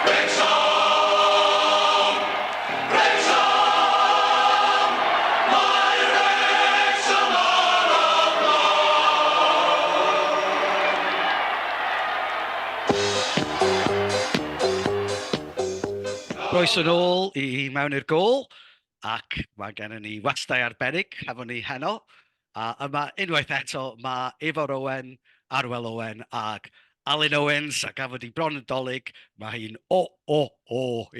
Wrexham! Wrexham! Mae Wrexham ar y blaen! Croeso nôl i mewn i'r gôl, ac mae gennym ni Gwestai Arbennig, hefo ni heno. A yma unwaith eto, mae Efo'r Owen, Arwel Owen ac Alun Owens, a gafod i bron yn dolyg, mae hi'n i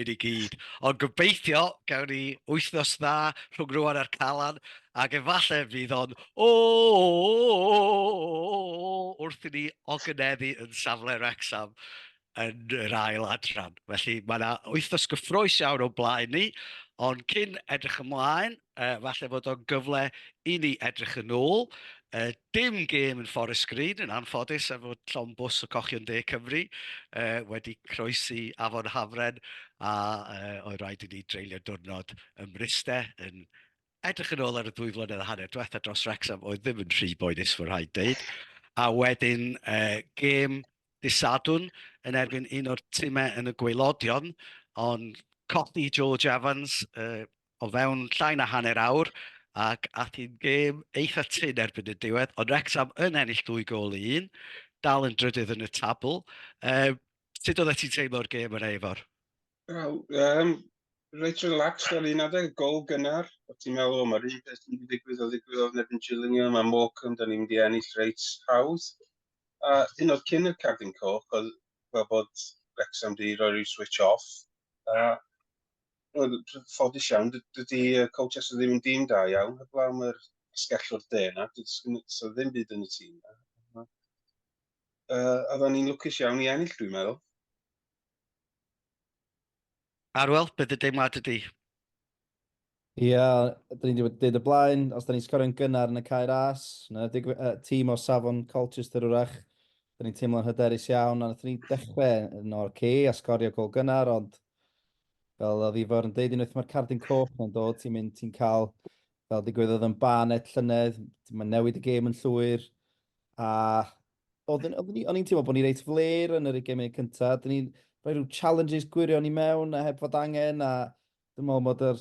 ni gyd. Ond gobeithio, gawn ni wythnos dda rhwng rwan a'r calan, ac efallai fydd o'n wrth i ni ogynneddu yn safle Wrexham yn yr ail adran. Felly mae yna wythnos gyffroes iawn o blaen ni, ond cyn edrych ymlaen, falle fod o'n gyfle i ni edrych yn ôl. Dim gêm yn Forest Green yn anffodus efo llon bws o Cochion De Cymru wedi croesi Afon Hafren, a oedd rhaid i ni dreulio diwrnod ym Mryste yn edrych yn ôl ar y 2 flynedd a hanner diwetha dros Wrexham, oedd ddim yn rhy boenus fy rhaid deud. A wedyn gêm disadwn yn erbyn un o'r timau yn y gwaelodion, ond colli George Evans o fewn llai na hanner awr, ac ath i'n gêm eitha tyn erbyn y diwedd, ond Wrexham yn ennill 2 gôl i 1, dal yn drydydd yn y tabl. Sut oedd ti'n teimlo'r gêm yna, Efor? Reit relaxed ar un adeg, gol gynnar. O ti'n meddwl, mae'r un beth sy'n digwydd yn Gillingham, mae Morecambe, da ni'n mynd i ennill reit hawdd. Un o'r cyn y cardyn coch, oedd fel bod Wrexham wedi rhoi rhyw switch off. Ffodus iawn, dydy Colchester ddim yn dîm da iawn, heblaw mae'r sgellwr de yna, so ddim byd yn y tîm yna. Oedden ni'n lwcus iawn i ennill, dwi'n meddwl. Arwel, beth y deimlad ydi? Ia, da ni wedi dweud y blaen, os da ni'n sgorio'n gynnar yn y cae ras, tîm o safon Colchester wrach, da ni'n teimlo'n hyderus iawn, a nath ni dechrau yn o'r ci a sgorio gol gynnar, ond fel oedd Efor yn deud, unwaith mae'r cardyn coch yn dod, ti'n cael, fel digwyddodd yn banet llynedd, mae'n newid y gêm yn llwyr, a o'n i'n teimlo bod ni reit fler yn yr gemau cyntaf, da ni'n rhoi rhyw challenges gwirion i mewn a heb fod angen, a dwi'n meddwl bod yr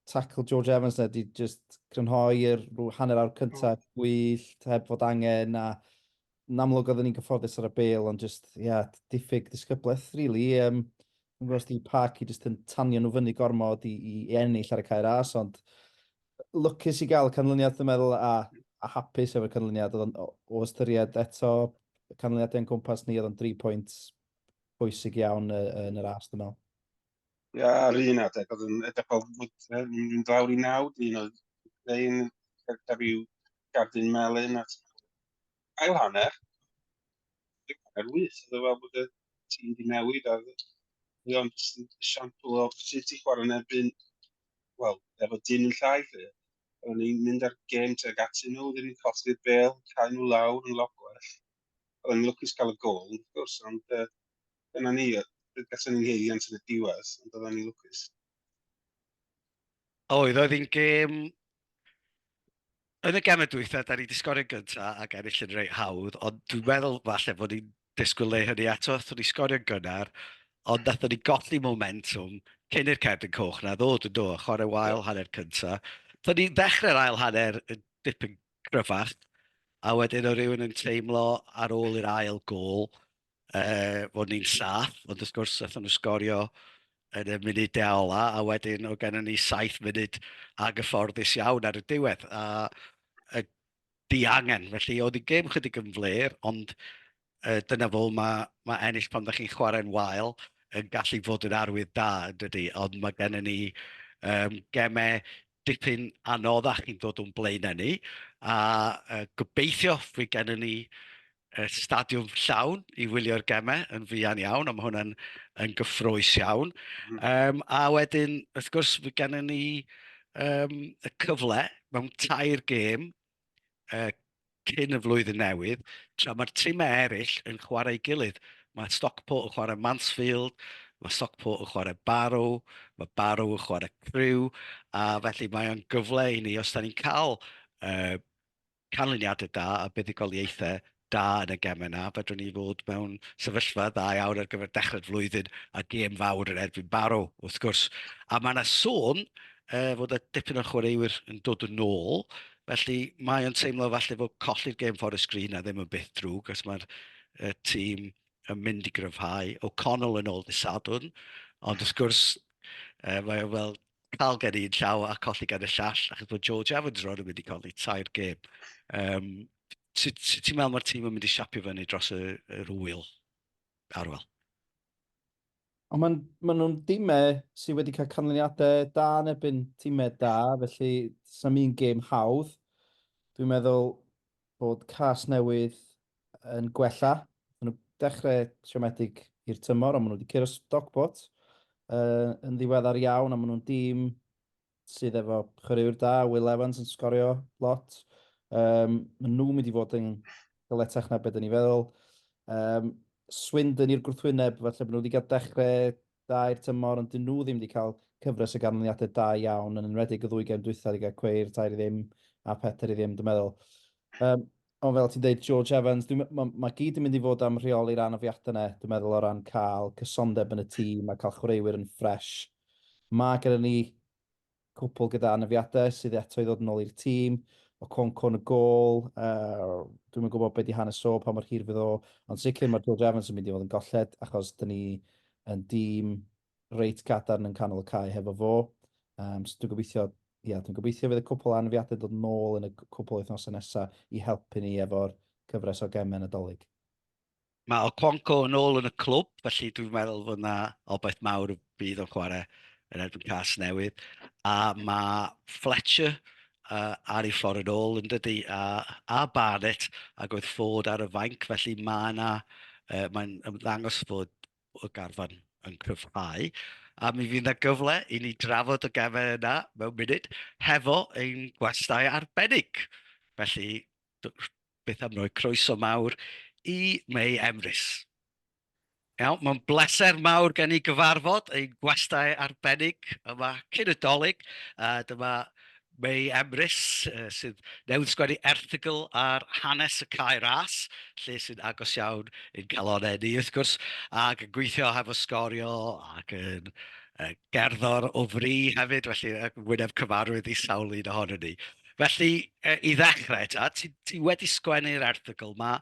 tackle George Evans na di just crynhoi'r hanner awr cyntaf gwyllt heb fod angen, a yn amlwg oedden ni'n gyfforddus ar y bêl, ond diffyg disgyblaeth, really. Yn gwrs di Park i just yn tanio nhw fyny gormod i ennill ar y cae ras, ond lwcus i gael y canlyniad, dwi'n meddwl, a hapus efo'r canlyniad. O ystyried eto, y canlyniad yn gwmpas ni, oedd o'n 3 pwynt bwysig iawn yn y ras, dwi'n meddwl. Ia, ar un adeg, oedd yn edrych o fod yn lawr i 9, un oedd ein rhyw gardyn melyn, ail hanner, wyth, oedd fel bod y tîm di newid, a oedd o'n siampl o sut i chwarae yn erbyn, wel, efo dyn yn llai. Oedden ni'n mynd ar gêm tuag atyn nhw, oedden ni'n colli'r bêl, cael nhw lawr yn lot gwell. Oedden ni'n lwcus cael y gol, wrth gwrs, ond dyna ni, gallwn ni'n heiliant yn y diwedd, ond oedden ni'n lwcus. Oedd hi'n gêm... Yn y gemau dwytha, da ni wedi sgorio gyntaf ac ennill yn reit hawdd, ond dwi'n meddwl falle bod ni'n disgwyl le hynny eto, oedd ni sgorio gynnar, ond nath ni golli momentum cyn i'r cerdyn coch na ddod yn dod, chwarae wael hanner cyntaf. Oedd ni'n dechrau'r ail hanner yn dipyn gryfach, a wedyn o rywun yn teimlo ar ôl i'r ail gôl fod ni'n saff, ond wrth gwrs nathon nhw sgorio yn y munudau ola, a wedyn o gennym ni 7 munud a gyfforddus iawn ar y diwedd. A diangen, felly oedd i gêm chydig yn fler, ond dyna fo mae ennill pan ydych chi'n chwarae'n wael yn gallu fod yn arwydd da, dydy, ond mae gennym ni gemau dipyn anoddach chi'n dod o'n blaen ni, a gobeithio fwy gennym ni stadiwm llawn i wylio'r gemau yn fuan iawn, ond mae hwnna'n yn gyffroes iawn. A wedyn, wrth gwrs, fwy gennym ni y cyfle mewn 2 gêm cyn y flwyddyn newydd, tra mae'r timau eraill yn chwarae ei gilydd. Mae Stockport yn chwarae Mansfield, mae Stockport yn chwarae Barrow, mae Barrow yn chwarae Crew, a felly mae o'n gyfle i ni, os da ni'n cael canlyniadau da a buddigoliaethau da yn y gemau yna, fedrwn ni fod mewn sefyllfa dda iawn ar gyfer dechrau'r flwyddyn a gêm fawr yn erbyn Barrow, wrth gwrs. A mae yna sôn fod y dipyn o chwaraewyr yn dod yn ôl, felly mae o'n teimlo falle fod colli'r gêm Forest Green a ddim yn byth drwg, os mae'r tîm yn mynd i gryfhau. O'Connell yn ôl dysadwn, ond wrth gwrs mae o'n fel cael gen i'n llaw a colli gen y llall, achos bod George Evans roedd yn mynd i colli 3 gêm. Ti'n meddwl mae'r tîm yn mynd i siapio fyny dros yr wyl, Arwel? Ond maen nhw'n dîmau sydd wedi cael canlyniadau da yn erbyn tîmau da, felly sy'n un gêm hawdd. Dwi'n meddwl bod cas newydd yn gwella. Maen nhw dechrau siomedig i'r tymor, ond maen nhw wedi cyrraedd Stockport yn ddiweddar iawn, a maen nhw'n dîm sydd efo chwaraewr da, Will Evans yn sgorio lot. Maen nhw'n mynd i fod yn galetach na beth ni feddwl. Swindon i'r gwrthwyneb, falle bod nhw wedi cael dechrau da i'r tymor, ond dyn nhw ddim wedi cael cyfres o ganlyniadau da iawn, yn enwedig y 2 gêm dwytha wedi cael cweir, 3 i ddim, a 4 i ddim, dwi'n meddwl. Ond fel ti'n deud, George Evans, mae gyd yn mynd i fod am rheoli'r anafiadau yna, dwi'n meddwl, o ran cael cysondeb yn y tîm a cael chwaraewyr yn ffres. Mae gyda ni cwpl gyda anafiadau sydd eto i ddod yn ôl i'r tîm, o Conco yn y gol, dwi'n yn gwybod beth i hanes o, pa mor hir fydd o, ond sicr mae George Evans yn mynd i fod yn golled, achos dyn ni yn dîm reit gadarn yn canol y cae hefo fo. So dwi'n gobeithio fydd y cwpl anafiadau dod yn ôl yn y cwpl wythnosau nesaf i helpu ni efo'r cyfres o gemau Nadolig. Mae Oconco yn ôl yn y clwb, felly dwi'n meddwl fod yna obeth mawr y bydd o'n chwarae yn erbyn cas newydd. A mae Fletcher ar ei ffordd yn ôl yn dydy, a Barnett, ac oedd Ford ar y fainc, felly mae'n ymddangos fod y garfan yn cryfhau. A mi fydd yna gyfle i ni drafod y gemau yna mewn munud hefo ein gwestai arbennig. Felly, beth am roi croeso mawr i Emrys. Iawn, mae'n bleser mawr gen i gyfarfod ein gwestai arbennig yma cyn y dolyg. Dyma Emrys sydd newydd sgwennu erthygl ar hanes y cae ras, lle sy'n agos iawn i'n calonau ni, wrth gwrs, ac yn gweithio hefo sgorio ac yn gerddor o fri hefyd, felly wyneb cyfarwydd i sawl un ohonyn ni. Felly, i ddechrau, ti wedi sgwennu'r erthygl yma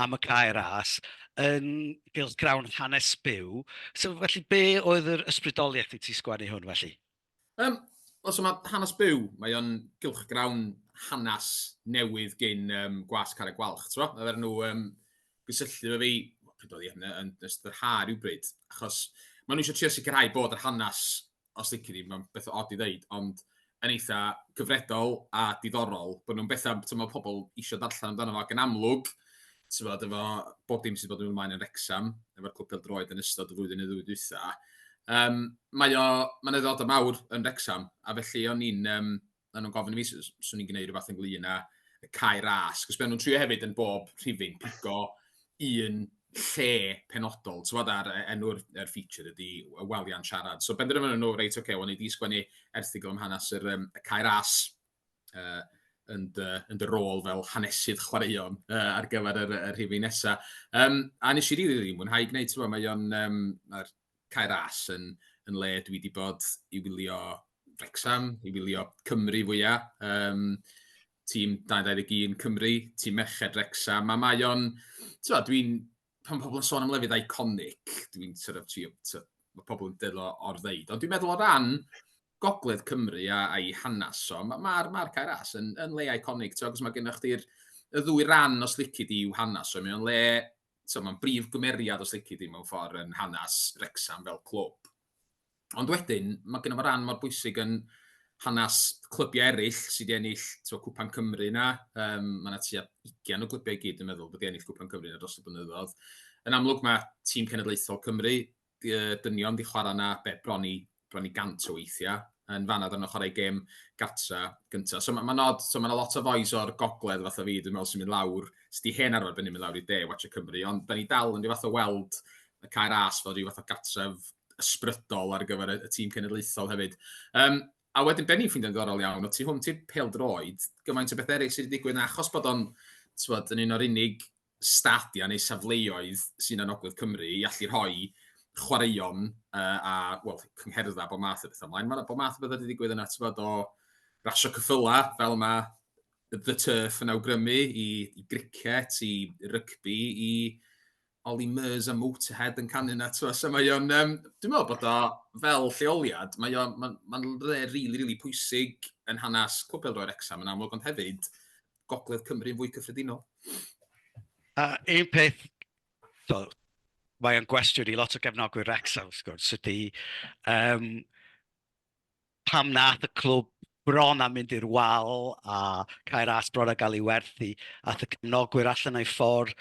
am y cae ras yn gylchgrawn hanes byw. So, felly, be oedd yr ysbrydoliaeth i ti sgwennu hwn, felly? Os mae hanes byw, mae o'n gylchgrawn hanes newydd gyn Gwas Carreg Gwalch. Fe nhw gysylltu fe fi, pryd oedd hi yn ystod ha rhywbryd, achos maen nhw eisiau trio sicrhau bod yr hanes, os licio ni, mae'n beth o oed i ddeud, ond yn eitha gyfredol a diddorol, bod nhw'n bethau mae pobl eisiau darllen amdano fo, ac yn amlwg, efo bob dim sydd bod yn ymlaen yn Wrexham, efo'r clwb pêl-droed yn ystod y flwyddyn y ddwy dwytha. Mae'n ddod o mawr yn Wrexham, a felly o'n nhw'n gofyn i mi, swn i'n gwneud rhywbeth ynglyn â y cae ras, cos ben nhw'n trio hefyd yn bob rhifin pigo un lle penodol, ar enw'r feature ydy y walian siarad. So ben dyn nhw, reit, o'n i wedi sgwennu erthygl am hanes y cae ras yn dy rôl fel hanesydd chwaraeon ar gyfer y rhifin nesaf. A nes i rili mwynhau gwneud, mae o'n cae ras yn le dwi wedi bod i wylio Wrexham, i wylio Cymru fwyaf, tîm 2021 Cymru, tîm merched Wrexham, a mae o'n, pan pobl yn sôn am lefydd iconic, dwi'n mae pobl yn dweud o'r ddeud, ond dwi'n meddwl o ran Gogledd Cymru a'i hanes o, mae'r cae ras yn le iconic, cos mae gennych chi'r y 2 ran os lici di yw hanes o, mae'n le, mae'n brif gymeriad os lici di mewn ffordd yn hanes Wrexham fel clwb. Ond wedyn, mae gen i ran mor bwysig yn hanes clybiau eraill sydd wedi ennill Cwpan Cymru yna. Mae yna tua 20 o glwbiau i gyd, dwi'n meddwl, wedi ennill Cwpan Cymru yna dros y blynyddoedd. Yn amlwg, mae tîm cenedlaethol Cymru, dynion di chwarae yna bron i 100 o weithiau. Yn fanna dyn nhw'n chwarae gêm gatra gyntaf. So mae yna lot o fois o'r gogledd fatha fi, dwi'n meddwl sy'n mynd lawr, sydd wedi hen arfer byn ni'n mynd lawr i de, Watch Cymru, ond da ni dal yn rhyw fath o weld y cae ras fel rhyw fath o gatref ysbrydol ar gyfer y tîm cenedlaethol hefyd. A wedyn, ben i'n ffeindo'n ddiddorol iawn, o ti hwn ti'r pêl-droed, gymaint o beth eraill sydd wedi digwydd na, achos bod o'n yn un o'r unig stadia neu safleoedd sy'n anogledd Cymru i allu rhoi chwaraeon cyngherddau bod math o beth ymlaen. Mae'n bod math o beth wedi digwydd yna, o rasio cyffyla, fel mae The Turf yn awgrymu i gricet, i rygbi, i Ollie Mers a Motorhead yn canu yna. So mae'n, dwi'n meddwl bod o fel lleoliad, mae'n rili pwysig yn hanes clwb Wrexham yn amlwg, ond hefyd Gogledd Cymru yn fwy cyffredinol. Un peth, mae'n gwestiwn i lot o gefnogwyr Wrexham, wrth gwrs, ydy pam nath y clwb bron a mynd i'r wal a cael ras bron a gael ei werthu, ath y gefnogwyr allan o'i ffordd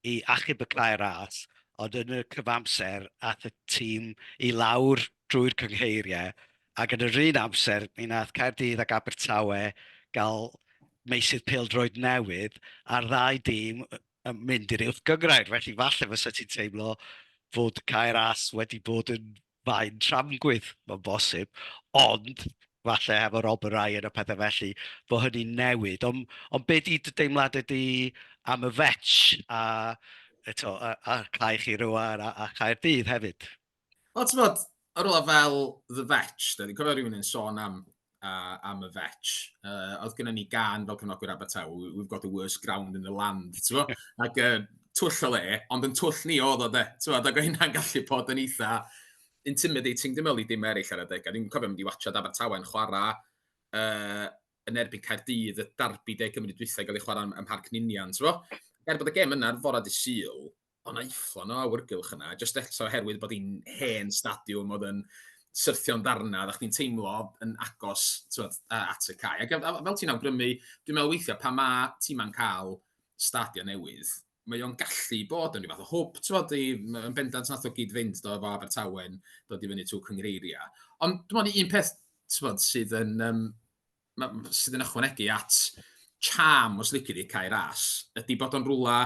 i achub y cael ras, ond yn y cyfamser ath y tîm i lawr drwy'r cynghreiriau, ac yn yr un amser, mi nath Caerdydd ac Abertawe gael meysydd pêl-droed newydd, a'r ddau dîm yn mynd i'r uwchgynghrair. Felly falle fysa ti'n teimlo fod cael ras wedi bod yn fain tramgwydd, mae'n bosib, ond falle efo Rob Ryan a pethau felly, bod hynny'n newid. Ond be di dy deimlad ydy am y fetch a cael chi rwan a Caerdydd hefyd? Wel, ti'n bod, ar ôl fel The Vetch, da ni'n cofio rhywun yn sôn am y Vetch. Oedd gennym ni gan fel cefnogwyr Abertawe, we've got the worst ground in the land, ti'n bod? Ac twll o le, ond yn twll ni oedd o de. Ti'n bod, ac o hynna'n gallu bod yn eitha intimidating, dim yli dim eraill ar y deg. A ni'n cofio mynd i watchad Abertawe yn chwarae yn erbyn Caerdydd, y darbi 10 Cymru dwythau gael ei chwarae ym Mharc Ninian, ti'n bod? Er bod y gem yna'r fora di Sul, o'n eifflon o awyrgylch yna, jyst eto oherwydd bod hi'n hen stadiwm oedd yn syrthio'n darna, ddech chi'n teimlo yn agos at y cae. Ac fel ti'n awgrymu, dwi'n meddwl weithiau pa mae tîm yn cael stadia newydd, mae o'n gallu bod yn rhyw fath o hwb, yn bendant nath o gyd fynd do efo Abertawe'n dod i fyny trwy cynghreiria. Ond dwi'n meddwl un peth sydd yn ychwanegu at charm os licio di cael ras, ydy bod o'n rwla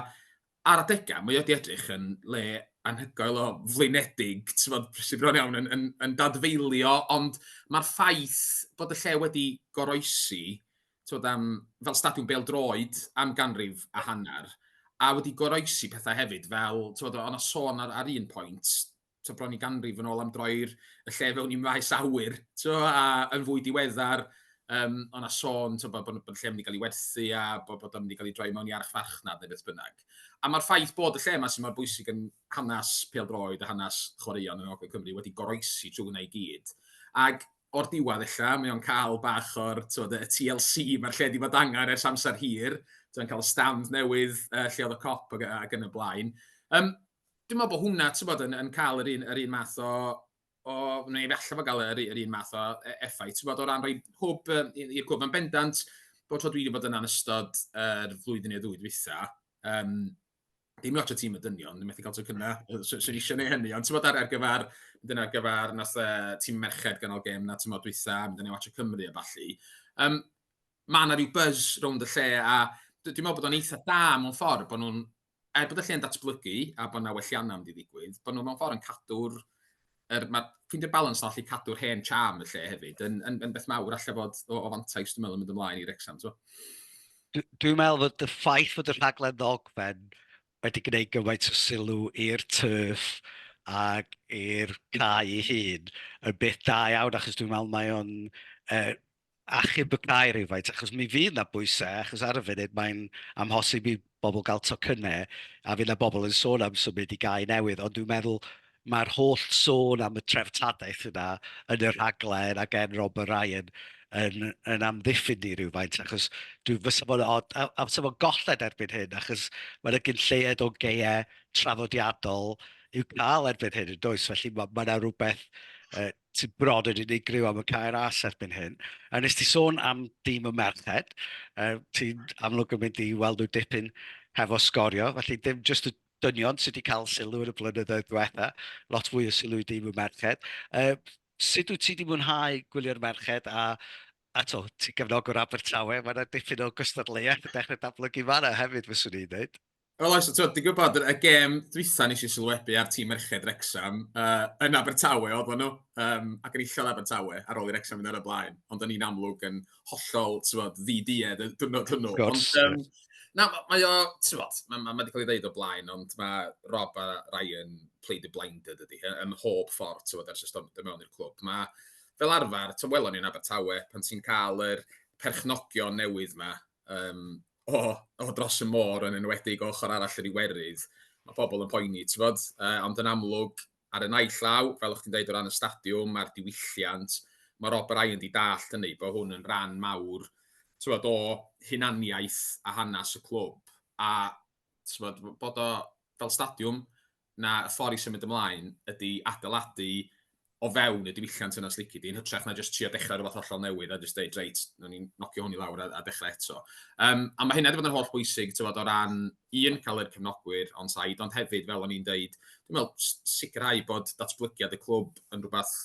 ar adegau, mae wedi edrych yn le anhygoel o flaenedig, sydd bron iawn yn dadfeilio, ond mae'r ffaith bod y lle wedi goroesi, fel stadiwm bêl-droed am ganrif a hanner, a wedi goroesi pethau hefyd, fel, o'na sôn ar un pwynt, bron i ganrif yn ôl am droi'r y lle fewn i maes awyr, a yn fwy diweddar, o'na sôn bod y lle mynd i gael ei werthu a bod o'n mynd i gael ei droi mewn i archfarchnad neu beth bynnag. A mae'r ffaith bod y lle yma sy'n mor bwysig yn hanes pêl-droed a hanes chwaraeon yn Ogledd Cymru wedi goroesi trwy hwnna i gyd. Ac o'r diwedd ella, mae o'n cael bach o'r TLC, mae'r lle wedi bod angen ers amser hir, dwi'n cael stand newydd lle oedd y cop ac yn y blaen. Dwi'n meddwl bod hwnna yn cael yr un math neu efallai fo gael yr un math o effaith, o ran rhoi hwb i'r cwb yn bendant, bod tro dwi wedi bod yna yn ystod yr flwyddyn neu ddwy dwytha. Dim lot o tîm y dynion, dwi'n methu cael to cynna, sy'n eisiau neud hynny, ond ti'n ar gyfer, nath tîm merched ganol gem na tîm o dwytha, mynd yn ei watch o Cymru a balli. Mae yna rhyw buzz rownd y lle, a dwi'n meddwl bod o'n eitha da mewn ffordd, bod nhw'n, bod y lle'n datblygu, a bod yna welliannau mynd i ddigwydd, bod nhw mewn ffordd yn cadw'r, ffeindio'r balans na allu cadw'r hen charm y lle hefyd, yn beth mawr allan bod o fantais, dwi'n meddwl, yn mynd ymlaen i Wrexham. Dwi'n meddwl fod y ffaith fod y rhaglen ddogfen wedi gwneud gymaint o sylw i'r turf ac i'r cae ei hun yn beth da iawn, achos dwi'n meddwl mae o'n achub y cae rhywfaint, achos mi fydd na bwysau, achos ar y funud mae'n amhosib i bobl gael tocynnau, a fydd na bobl yn sôn am symud i gae newydd, ond dwi'n meddwl mae'r holl sôn am y treftadaeth yna yn y rhaglen ac Rob Ryan yn amddiffyn ni rhywfaint, achos dwi'n fysa fo'n od, a fysa fo'n golled erbyn hyn, achos mae'n gyn lleed o geiau traddodiadol i'w cael erbyn hyn yn does, felly mae yna rhywbeth sy'n bron yn unigryw am y cael ras erbyn hyn. A nes ti sôn am dîm y merched, ti'n amlwg yn mynd i weld nhw dipyn hefo sgorio, felly dim jyst y dynion sydd wedi cael sylw yn y blynyddoedd diwetha, lot fwy o sylw i dîm y merched. Sut wyt ti wedi mwynhau gwylio'r merched a ti'n gefnogwr Abertawe, mae yna dipyn o gystadleuaeth yn dechrau datblygu fan'na hefyd fyswn i'n dweud. Wel oes, ti'n gwybod, y gem dwytha nes i sylwebu ar tîm merched Wrexham yn Abertawe oedd nhw, ac yn illol Abertawe ar ôl i Wrexham yn ar y blaen, ond o'n i'n amlwg yn hollol ddidied dwrnod hwnnw. Na, mae o, ti'n bod, mae wedi cael ei ddeud o blaen, ond mae Rob a Ryan played the blinded ydy, yn hob ffordd, ti'n bod, ers ystod mewn i'r clwb. Mae, fel arfer, ti'n welon ni'n Abertawe, pan ti'n cael yr perchnogion newydd yma o dros y môr yn enwedig ochr arall yr Iwerydd, mae pobl yn poeni, ti'n bod, ond yn amlwg ar y naill llaw, fel o'ch ti'n deud o ran y stadiwm, mae'r diwylliant, mae Rob a Ryan wedi dallt hynny, bod hwn yn rhan mawr o hunaniaeth a hanes y clwb, a bod o fel stadiwm, na y ffordd i symud ymlaen ydy adeiladu o fewn y diwylliant yna slici di, yn hytrach na jyst trio dechrau rhywbeth hollol newydd a jyst deud, reit, nhw'n ni'n nocio hwn i lawr a dechrau eto. A mae hynny wedi bod yn holl bwysig, o ran cael yr cefnogwyr on side, ond hefyd, fel o'n i'n deud, dwi'n meddwl sicrhau bod datblygiad y clwb yn rhywbeth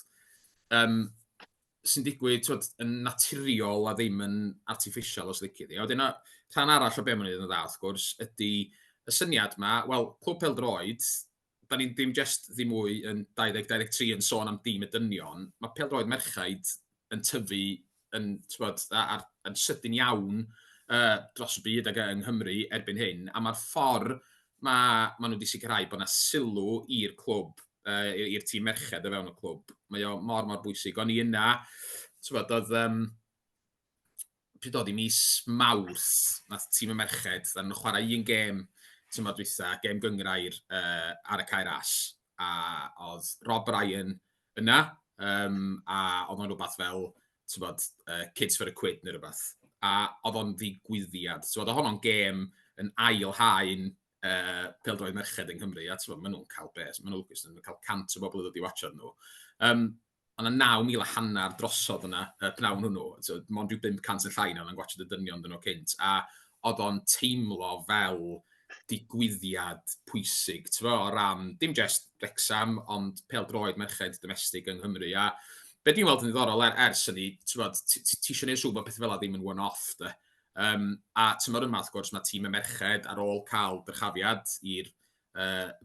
sy'n digwydd yn naturiol a ddim yn artificial os licio di. Wedyn, rhan arall o be mae'n ei dda, wrth gwrs, ydy y syniad yma, wel, clwb pêl-droed, da ni'n dim just ddim mwy yn 2023 yn sôn am dim y dynion, mae pêl-droed merchaid yn tyfu yn sydyn iawn dros y byd ag yng Nghymru erbyn hyn, a mae'r ffordd mae nhw wedi sicrhau bod yna sylw i'r clwb, i'r tîm merched o fewn y clwb. Mae o mor bwysig. O'n i yna, oedd pryd oedd i mis Mawrth, nath tîm y merched, dan nhw'n chwarae un gêm, tymor dwytha, gêm gyngrair ar y cae ras, a oedd Rob Ryan yna, a oedd o'n rhywbeth fel, Kids for a Quid neu rhywbeth, a oedd o'n ddigwyddiad. Oedd honno'n gêm yn ailhaen pêl-droed merched yng Nghymru, a maen nhw'n cael bes, maen nhw'n cael cant o bobl yn dod i watchad nhw. Ond 9,500 drosodd yna, pnawn hwnnw, mond rhyw 500 yn llai na yn gwachod y dynion dyn nhw cynt, a oedd o'n teimlo fel digwyddiad pwysig, o ran, dim just Wrexham, ond pêl-droed merched domestig yng Nghymru. A be dwi'n weld yn ddiddorol ers hynny, ti eisiau gwneud siŵr bod pethau fel ddim yn one-off, de. A tymor yma, wrth gwrs, mae tîm y merched ar ôl cael dyrchafiad i'r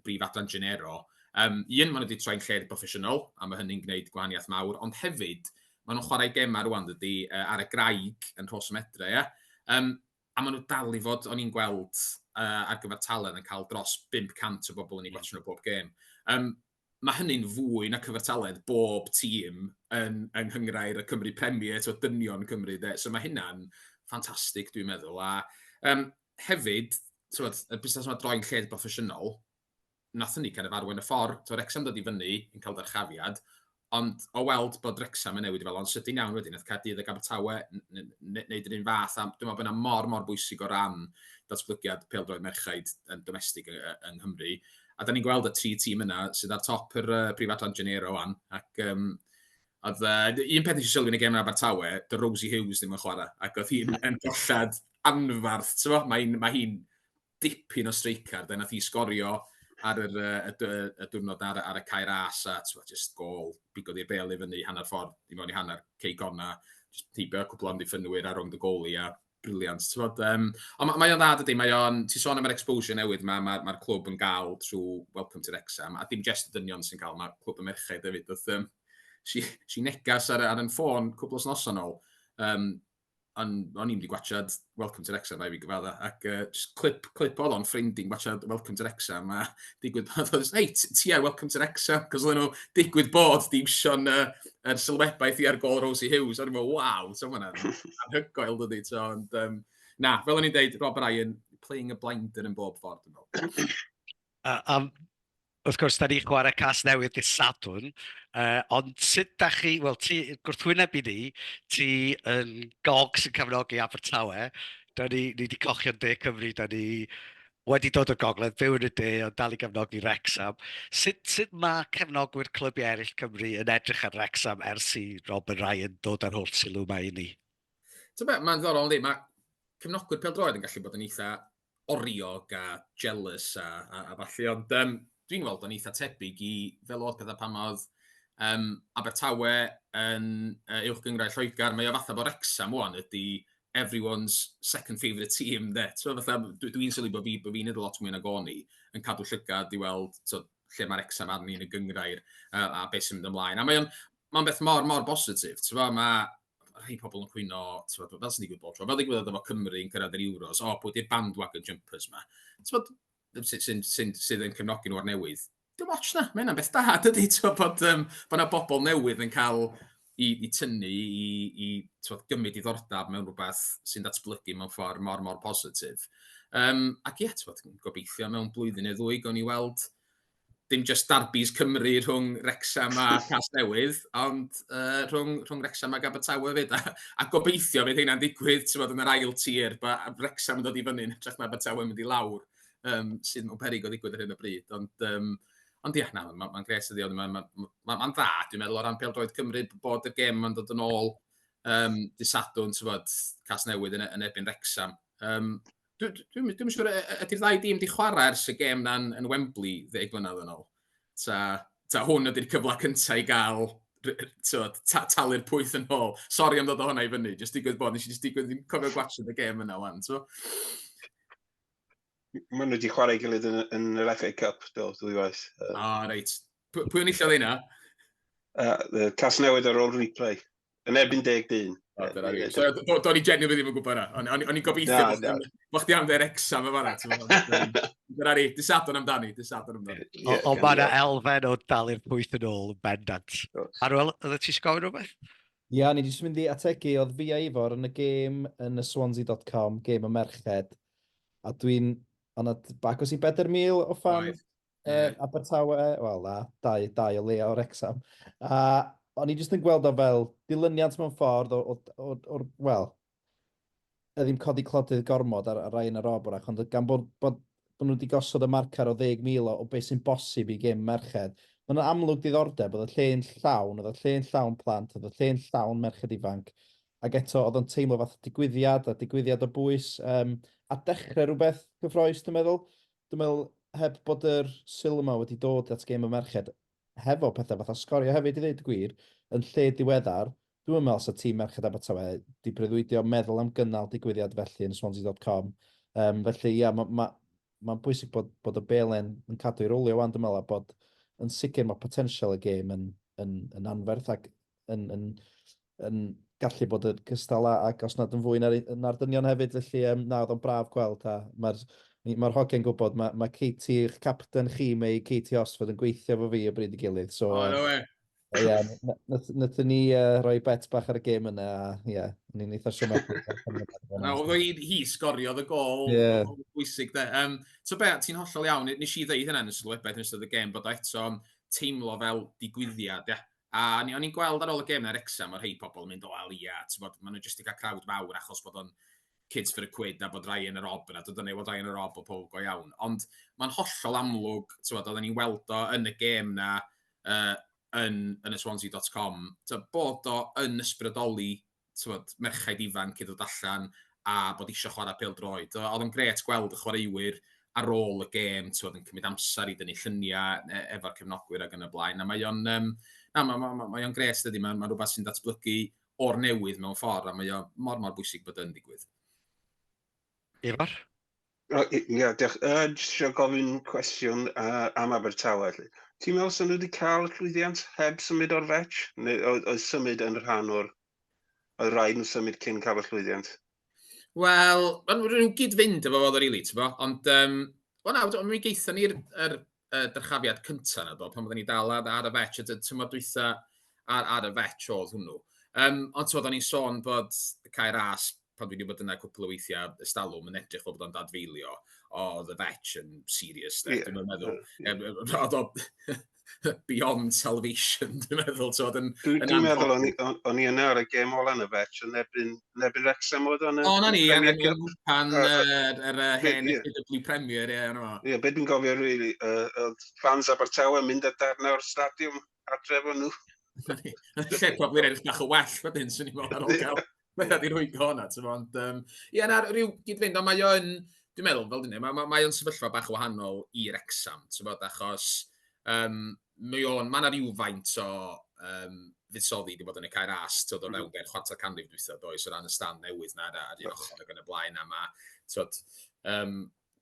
brif adran Genero. Maen nhw wedi troi'n lled proffesiynol, a mae hynny'n gwneud gwahaniaeth mawr, ond hefyd, maen nhw'n chwarae gemau rwan ar y graig yn Rhosmedre, a maen nhw dal i fod, o'n i'n gweld ar gyfer talen yn cael dros 500 o bobl yn ei gwachio nhw bob gêm. Mae hynny'n fwy na cyfartaled bob tîm yn nghyngrair y Cymru Premier, dynion Cymru, de. So mae hynna'n ffantastig, dwi'n meddwl. A hefyd, y busnes yma droi'n lled proffesiynol, nath ni arwain y ffordd, Wrexham dod i fyny yn cael dyrchafiad, ond o weld bod Wrexham yn newid i fel, ond sydyn iawn wedyn, nath Caerdydd ag Abertawe wneud yr un fath, a dwi'n meddwl bod yna mor bwysig o ran datblygiad pêl-droed merchaid yn domestig yng Nghymru. A da ni'n gweld y 3 tîm yna sydd ar top yr brif adran Genero wan, ac oedd un peth eisiau sylwi yn y gêm yn Abertawe, dy Rosie Hughes ddim yn chwarae, ac oedd hi'n gollad anfarth, mae hi'n dipyn o streicar, da nath hi sgorio ar y diwrnod ar y cae ras, a just gol, bigod i'r bel i fyny, hanner ffordd, i mewn i hanner ceigona, just tibio cwbl am ddiffynwyr ar rwng dy goli, a briliant. Ond mae o'n dda, dydy, ti'n sôn am yr exposure newydd mae'r clwb yn gael trwy Welcome to Wrexam, a dim just y dynion sy'n cael, mae'r clwb y merched hefyd. Si negas ar yn ffôn cwbl os noson ôl, ond o'n i'n wedi gwachod Welcome to Wrexam a fi gyfadda, ac just clip oedd o'n ffrind i'n gwachod Welcome to Wrexam, a digwydd bod oedd, hei, ti ar Welcome to Wrexam, cos oedd nhw digwydd bod di iwsio'n sylwebaeth i ar gol Rosie Hughes, o'n i'n meddwl, waw, so ma'n anhygoel, dydy, ond na, fel o'n i'n deud, Rob Ryan, playing a blinder yn bob ffordd, dwi'n meddwl. Wrth gwrs, da ni chwarae cas newydd dydd Sadwrn, ond sut da chi, wel, ti gwrthwyneb i ni, ti yn gog sy'n cefnogi Abertawe, ni wedi cochio'n De Cymru, da ni wedi dod o'r gogledd, byw yn y de, ond dal i gefnogi Wrexham. Sut mae cefnogwyr clybiau eraill Cymru yn edrych ar Wrexham ers i Rob and Ryan dod ar holl sylw mae i ni? Mae'n ddorol, mae cefnogwyr pêl-droed yn gallu bod yn eitha oriog a jealous a falle, ond dwi'n gweld yn eitha tebyg i fel oedd pethau pan oedd Abertawe yn uwch gyngrair Lloegr, mae o fatha bod Wrexham wan ydy everyone's second favourite team, de. Dwi'n sylwi bod fi'n edrych lot mwy na goni yn cadw llygad i weld lle mae Wrexham arni yn y gyngrair a beth sy'n mynd ymlaen. A mae'n beth mor bositif. rhai pobl yn cwyno, fel sy'n digwydd bod tro, fel digwydd efo Cymru yn cyrraedd yr Euros, pwy di'r bandwagon jumpers yma. Sydd yn cefnogi nhw ar newydd. Dwi'n watch na, mae hynna'n beth da, dydy, bod yna bobl newydd yn cael i tynnu, i gymryd diddordeb mewn rhywbeth sy'n datblygu mewn ffordd mor positif. Ac ie, gobeithio mewn blwyddyn neu ddwy, gown ni weld dim just darbys Cymru rhwng Wrexham a Casnewydd, ond rhwng Wrexham a Abertawe fyd. A gobeithio fydd hynna'n digwydd yn yr ail tir, mae Wrexham yn dod i fyny, trach mae Abertawe yn mynd i lawr, sydd mewn perig o ddigwydd ar hyn o bryd. Ond ie, mae'n gres ydi, mae'n dda, dwi'n meddwl o ran pêl-droed Cymru, bod y gem yn dod yn ôl disadwn, Casnewydd yn erbyn Wrexham. Dwi'n siŵr, ydy'r ddau dîm di chwarae ers y gem na'n yn Wembley 10 mlynedd yn ôl. Ta hwn ydy'r cyfle cyntaf i gael talu'r pwyth yn ôl. Sori am ddod o hwnna i fyny, jyst digwydd bod, nes i jyst digwydd cofio gwachod y gem yna wan. Maen nhw wedi chwarae gilydd yn yr FA Cup, dwy waith. Reit. Pwy o'n illio ddina? Casnewydd ar ôl replay. Yn erbyn 10-1. Do'n i genuinely ddim yn gwybod yna. O'n i'n gobeithio bod chdi am dy Wrecsam efo yna. Dyna ni, disadwn amdani. O mae yna elfen o dal i'r pwyth yn ôl yn bendant. Arwel, oedd ti'n sgofyn rhywbeth? Ia, ni jyst mynd i ategu, oedd fi a Ifor yn y gêm yn y Swansea.com, gêm y merched, a dwi'n, ond bagos i 4,000 o fan Abertawe, wel na, dau o lea o Wrexham. A o'n i jyst yn gweld o fel dilyniant mewn ffordd o'r wel, ddim codi clodydd gormod ar rai yn yr obrach, ond gan bod nhw wedi gosod y marcar o 10,000 o beth sy'n bosib i gêm merched, mae'n amlwg diddordeb, oedd y lle'n llawn plant, oedd y lle'n llawn merched ifanc, ac eto oedd o'n teimlo fath digwyddiad o bwys, a dechrau rhywbeth gyffroes, dwi'n meddwl, heb bod yr sylw yma wedi dod at gêm y merched, hefo pethau fath o sgorio hefyd i ddweud y gwir, yn lle diweddar, dwi'n meddwl sy'n tîm merched Abertawe di breuddwydio meddwl am gynnal digwyddiad felly yn Swansea.com. Felly, ia, mae'n bwysig bod y belen yn cadw i rolio wan, dwi'n meddwl, a bod yn sicr mae potensial y gêm yn anferth ac yn gallu bod y cystal ac os nad yn fwy na'r dynion hefyd, felly na, oedd o'n braf gweld, a mae'r hogiau'n gwybod, mae Katie, eich capten chi, mae Katie Osford yn gweithio efo fi o bryd i gilydd. So, ie, nathon ni roi bet bach ar y gêm yna, a ie, ni'n eitha siomedig. Oedd hi sgoriodd y gol, bwysig de. So be, ti'n hollol iawn, nes i ddeud hynna yn y sylwebaeth yn ystod y gêm, bod eto teimlo fel digwyddiad, ie. A o'n i'n gweld ar ôl y gêm na Wrexham, o'r rhai pobl yn mynd o ia, maen nhw jyst i cael crowd fawr achos bod o'n kids for a quid a bod rai yn yr ob yna, dod yn ei bod rai yn yr ob o pob go iawn. Ond mae'n hollol amlwg, oedden ni'n weld o yn y gêm na yn y Swansea.com, bod o yn ysbrydoli merchaid ifanc i ddod allan a bod eisiau chwarae pêl-droed. Oedd o'n gret gweld y chwaraewyr ar ôl y gêm, yn cymryd amser i dynnu lluniau efo'r cefnogwyr ac yn y blaen. A mae o'n gret, dydy, mae'n rhywbeth sy'n datblygu o'r newydd mewn ffordd, a mae o'n mor bwysig bod yn digwydd. Ifor? Ie, diolch. Jyst eisiau gofyn cwestiwn am Abertawe. Ti'n meddwl sy'n nhw wedi cael y llwyddiant heb symud o'r fetch? Neu oedd symud yn rhan oedd rhaid nhw symud cyn cael y llwyddiant? Wel, mae'n rhywun gyd-fynd efo fod o'r ili, ond mi geithon ni'r dyrchafiad cyntaf na, pan oedden ni dal ar y fetch, y tymor dwytha ar y fetch oedd hwnnw. Ond oedden ni'n sôn bod y cair ras, pan dwi wedi bod yna cwpl o weithiau, ystalwm yn edrych bod o'n dadfeilio, oedd y fetch yn serious, dwi'n meddwl. Oedd o beyond salvation, dwi'n meddwl. Dwi'n meddwl, o'n i yna ar y gêm ola yn y fetch, yn erbyn Wrexham oedd o'n na ni, pan yr hen CPDW Premier, ie. Ie, beth dwi'n gofio, really, fans Abertawe mynd ar darna o'r stadiwm adref o'n nhw. Lle probably edrych bach o well, wedyn, swn i'n meddwl ar ôl gael. Mae wedi rhoi hwnna, ond ie, na, rhyw gyd-fynd, ond mae o'n, dwi'n meddwl, fel dyn, mae o'n sefyllfa bach wahanol i Wrexham, achos mae yna rhywfaint o fuddsoddi wedi bod yn y cair ras, o fewn be'r chwarter canrif dwytha, does, o ran y stand newydd na, ar un ochr ac yn y blaen, a mae,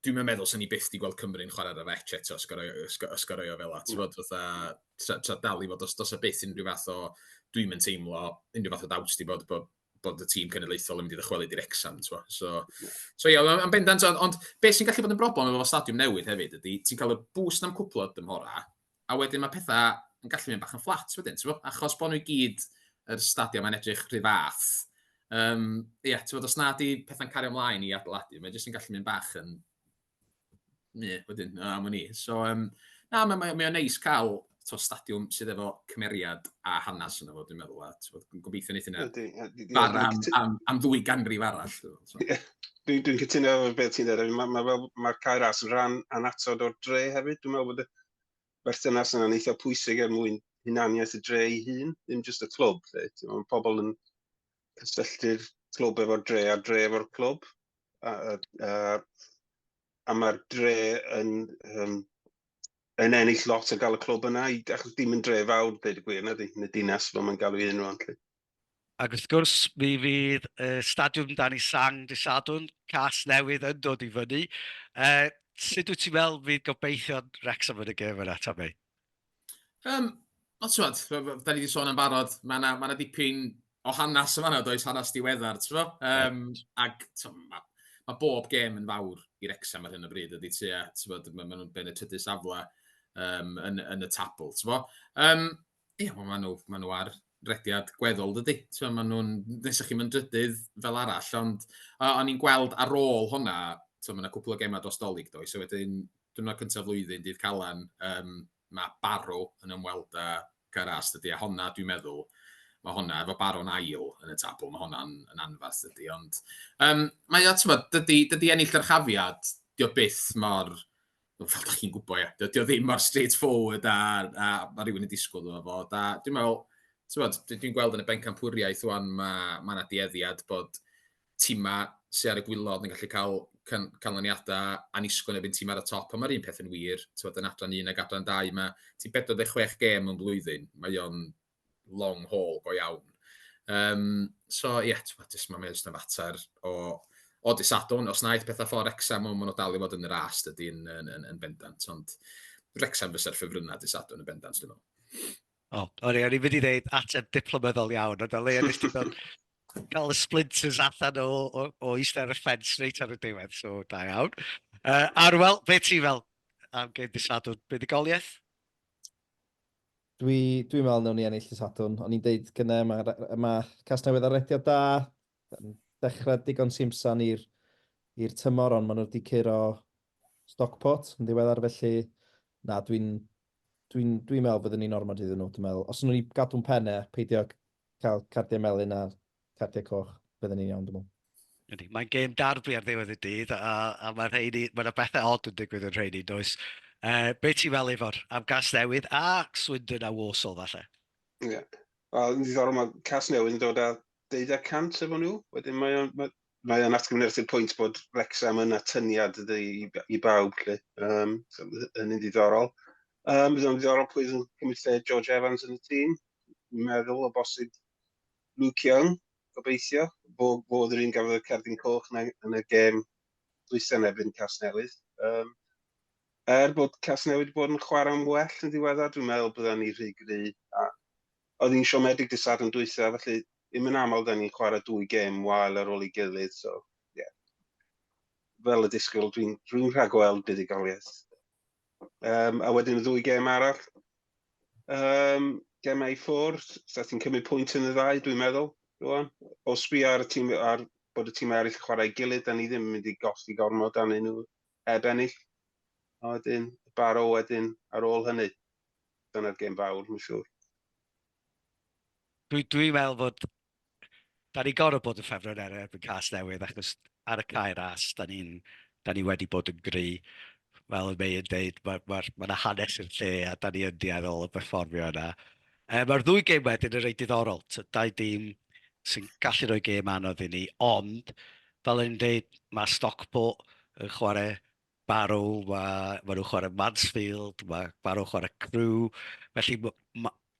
dwi'n meddwl sy'n ni byth di gweld Cymru'n chwarae ar y fetch eto, ysgorio fel at, dal i fod, os y byth unrhyw fath o, dwi'n mynd teimlo, unrhyw fath o dawts di bod bod y tîm cenedlaethol yn mynd i ddychwelyd i'r Wrexham. So ie, yn bendant, ond beth sy'n gallu bod yn broblem efo stadiwm newydd hefyd ydy, ti'n cael y boost am cwpl o dymhora, a wedyn mae pethau yn gallu mynd bach yn fflat wedyn, achos bod nhw i gyd yr stadiwm yn edrych rhy fath. Ie, os na di pethau'n cario ymlaen i adeiladu, mae jyst yn gallu mynd bach yn... Ie, wedyn, am ni. So, na, mae'n neis cael stadiwm sydd efo cymeriad a hanes yna fo, dwi'n meddwl. Gobeithio wneud hynna am 2 ganrif arall. Dwi'n cytuno efo beth ti'n dweud. Mae'r cael ras yn rhan anatod o'r dre hefyd. Dwi'n meddwl bod y berthynas yna'n eitha pwysig er mwyn hunaniaeth y dre ei hun, ddim jyst y clwb. Mae pobl yn cysylltu'r clwb efo'r dre a dre efo'r clwb. A mae'r dre yn ennill lot o gael y clwb yna, achos dim yn dre fawr, dweud y gwir, yn y dinas fel mae'n galw ei unrhyw. Ac wrth gwrs, mi fydd stadiwm dan i sang dy Sadwrn, cas newydd yn dod i fyny. Sut wyt ti'n meddwl fydd gobeithio'n Wrexham yn y gêm yna, ta mi? Da ni wedi sôn am barod, mae yna dipyn o hanes yma yna, does hanes diweddar, ac mae bob gêm yn fawr i'r Wrexham ar hyn o bryd, ydy ti, mae nhw'n ben y trydydd safle yn y tabl, ie, mae nhw ar rediad gweddol, dydy. Mae nhw'n, nesach chi'n mynd drydydd fel arall, ond o'n i'n gweld ar ôl hwnna, mae yna cwpl o gemau dros dolyg, does, so wedyn, diwrnod cyntaf flwyddyn, dydd Calan, mae Barrow yn ymweld â Caras, dydy, a honna, dwi'n meddwl, mae honna, efo Barrow'n ail yn y tabl, mae hwnna'n anfath, dydy, ond dydy ennill yr chafiad, dio byth mor, fel da chi'n gwybod, dio ddim mor straightforward a rhywun yn disgwyl efo, dwi'n meddwl, dwi'n gweld yn y bencampwriaeth wan, mae yna dieddiad bod tîma sy'n ar y gwylod yn gallu cael canlyniadau anisgwyl neu tîm ar y top, a mae'r un peth yn wir, yn adran 1 ac adran 2, mae ti'n 46 gêm yn blwyddyn, mae o'n long haul go iawn. So, ie, mae'n just yn fater o dy Sadwrn, os naeth pethau ffordd Wrexham, maen nhw dal i fod yn yr ast ydy'n bendant, ond Wrexham fysa'r ffefrynnau dy Sadwrn yn bendant, dwi'n meddwl. O'n i mynd i ddeud ateb diplomyddol iawn, ond o leia nes ti cael y splinters allan o eistedd ar y ffens reit ar y diwedd, so da iawn. Arwel, beth ti fel am gêm dy Sadwrn? Buddugoliaeth? Dwi'n meddwl nawn ni ennill y Sadwrn. O'n i'n deud gyda, mae cas newydd ar rediad da. Dechrau digon Simpson i'r tymor, ond maen nhw wedi curo Stockport yn ddiweddar, felly na, dwi'n meddwl byddwn ni'n ormod iddyn nhw, dwi'n meddwl. Os nhw'n ni gadw'n pennau, peidio cael cardiau melyn a cardiau coch, byddwn ni'n iawn, dwi'n meddwl. Mae'n gêm darbu ar ddiwedd y dydd, a mae'n bethau od yn digwydd yn rheini, does. Be ti'n fel efo'r am gas newydd a Swindon a Walsall, falle? Ie. Wel, yn ddiddorol, mae cas newydd yn dod â 12% efo nhw. Wedyn mae'n atgyfnerthu'r pwynt bod Wrexham yn atyniad i bawb, lle. Yn ddiddorol. Bydd o'n ddiddorol pwy yn cymryd lle George Evans yn y tîm. Dwi'n meddwl o bosib Luke Young, gobeithio, bod yr un gafodd y cerdyn coch yn y gêm dwysau erbyn Casnewydd. Bod Casnewydd bod yn chwarae yn well yn ddiweddar, dwi'n meddwl byddwn ni rhy gry. Oedd hi'n siomedig dy Sadwrn dwysau, felly ddim yn aml da ni'n chwarae 2 gêm wael ar ôl ei gilydd. So, yeah. Fel y disgwyl, dwi'n rhagweld buddugoliaeth. A wedyn y 2 gêm arall. Gemau i ffwrdd, so ti'n cymryd pwynt yn y ddau, dwi'n meddwl. O sbio ar bod y tîm eraill chwarae gilydd, da ni ddim yn mynd i golli gormod arnyn nhw ennill. A wedyn, Barrow wedyn ar ôl hynny. Dyna'r gêm fawr, mae'n siŵr. Dwi'n meddwl bod da ni gorau bod yn ffefryn erbyn cas newydd, achos ar y cae ras, da ni wedi bod yn gry. Fel y Mewn yn dweud, mae yna hanes yn lle a da ni yn dieddol y perfformio yna. Mae'r 2 gêm wedyn yn reit diddorol. Dau dîm sy'n gallu rhoi gêm anodd i ni, ond fel yn dweud, mae Stockport yn chwarae Barrow, mae nhw'n chwarae Mansfield, mae Barrow chwarae Crew. Felly,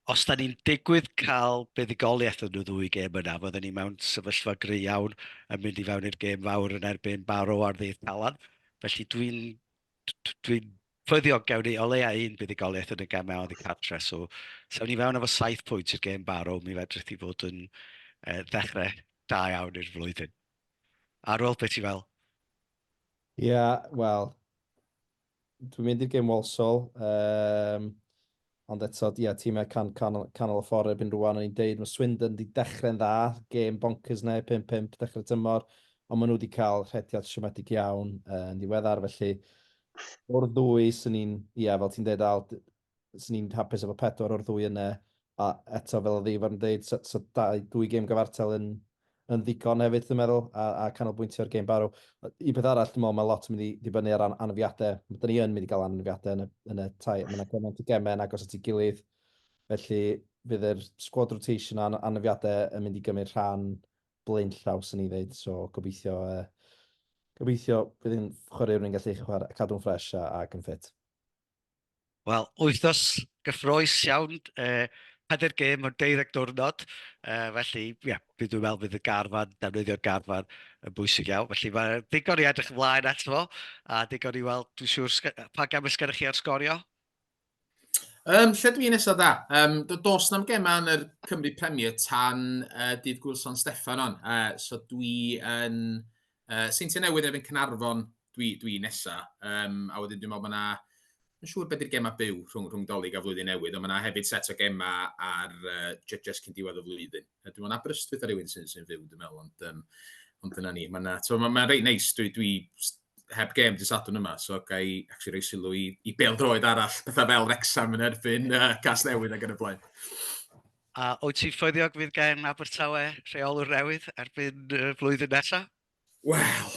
os da ni'n digwydd cael buddugoliaeth yn y 2 gêm yna, fydden ni mewn sefyllfa gry iawn yn mynd i fewn i'r gêm fawr yn erbyn Barrow ar ddydd Calan. Felly dwi'n ffyddiog gawn ni o leia 1 buddugoliaeth yn y gemau oedd i cartre. So, sawn ni fewn efo 7 pwynt i'r gêm Barrow, mi fedrith i fod yn ddechrau da iawn i'r flwyddyn. Arwel, beth ti fel? Wel, dwi'n mynd i'r gêm Walsall. Ond eto, tîmau canol y ffordd erbyn rwan, o'n i'n deud, mae Swindon wedi dechrau'n dda, gêm bonkers neu 5-5 dechrau tymor, ond maen nhw wedi cael rhediad siomedig iawn yn ddiweddar, felly o'r ddwy, sy'n ni'n, fel ti'n deud, Al, sy'n ni'n hapus efo 4 o'r ddwy yna, a eto fel o ddifar yn deud, so 2 gêm gyfartal yn ddigon hefyd, dwi'n meddwl, a canolbwyntio ar gêm barw. Un peth arall, dwi'n meddwl, mae lot yn mynd i ddibynnu ar anafiadau. Da ni yn mynd i gael anafiadau yn y tai. Mae'n gymaint o gemau yn agos at ei gilydd. Felly, fydd yr squad rotation a anafiadau yn mynd i gymryd rhan blaen llaws yn ei ddeud. So, gobeithio bydd yn chwaraewr yn gallu cadw'n ffres ac yn ffit. Wel, wythnos gyffroes iawn, 4 gêm o 12 diwrnod, felly, bydd dwi'n meddwl bydd y garfan, defnyddio'r garfan yn bwysig iawn. Felly mae digon i edrych ymlaen ato fo, a digon i weld, dwi'n siŵr, pa gem ysgynnych chi ar sgorio? Lle dwi'n nesaf da? Dos na'n gema yn yr Cymru Premier tan dydd Gwyl San Steffan on. So dwi yn Seintiau Newydd efo'n Cynarfon dwi nesaf. A wedyn dwi'n meddwl mae yn siŵr beth yw'r gema byw rhwng Dolig a flwyddyn newydd, ond mae yna hefyd set o gema ar judges cyn diwedd y flwyddyn. Dwi'n meddwl na Aberystwyth ar rywun sy'n fyw, dwi'n meddwl, ond dyna ni. Mae'n reit neis, dwi heb gem dy sadwn yma, so gai actually rhoi sylw i bêl-droed arall, bethau fel Wrexham yn erbyn Cas Newydd ac yn y blaen. A wyt ti'n ffyddiog fydd gen Abertawe rheolwr newydd erbyn flwyddyn nesaf? Wel,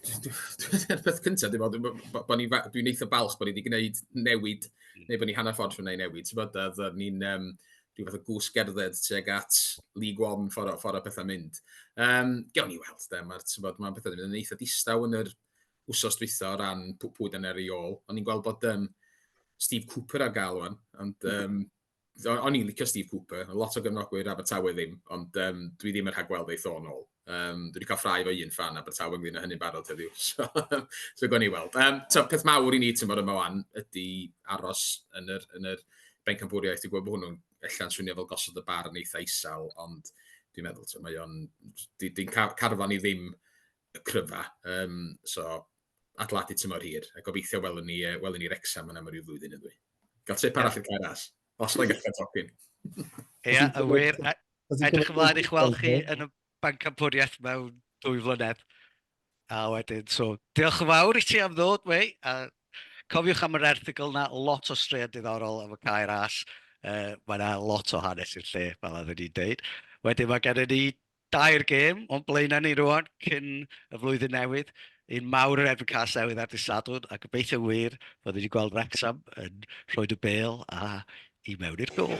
dyna'r peth cyntaf, dwi'n eitha balch bod ni wedi gwneud newid, neu bod ni hanner ffordd trwy'n gwneud newid. Dwi'n fath o gwrs gerdded tuag at League One ffordd o bethau mynd. Gewn ni weld, mae'n pethau yn eitha distaw yn yr wsos dwytha o ran pwy dan ar ei ôl. O'n i'n gweld bod Steve Cooper ar gael wan, ond o'n i'n licio Steve Cooper, lot o gyfnogwyr Abertawe ddim, ond dwi ddim yn rhagweld ei thon ôl. Dwi wedi cael ffrau fo un fan Abertawe ynglyn â hynny'n barod heddiw. So gwn i weld. Peth mawr i ni tymor yma wan ydy aros yn yr bencampwriaeth. Dwi'n gwybod bod hwnnw'n ella'n swnio fel gosod y bar yn eitha isel, ond dwi'n meddwl, dwi'n carfan i ddim y cryfa. So atladu tymor hir. A gobeithio welwn ni Wrecsam yn am ryw flwyddyn ydw i. Gael trip arall i'r cael ras. Os mae'n gallu tocyn. Ie, y wir. Edrych ymlaen i'ch weld chi yn y bencampwriaeth mewn 2 flynedd. A wedyn, so, diolch yn fawr i ti am ddod, wei. A cofiwch am yr erthigol na, lot o straeon diddorol am y cael ras. Mae yna lot o hanes i'r lle, fel oedden ni'n deud. Wedyn mae gennym ni 2 gêm, ond blaenau ni rwan, cyn y flwyddyn newydd. Un mawr yn erbyn Cas Newydd ar dydd Sadwrn, a gobeithio wir fod wedi gweld Wrexham yn rhoi y bêl a i mewn i'r gol.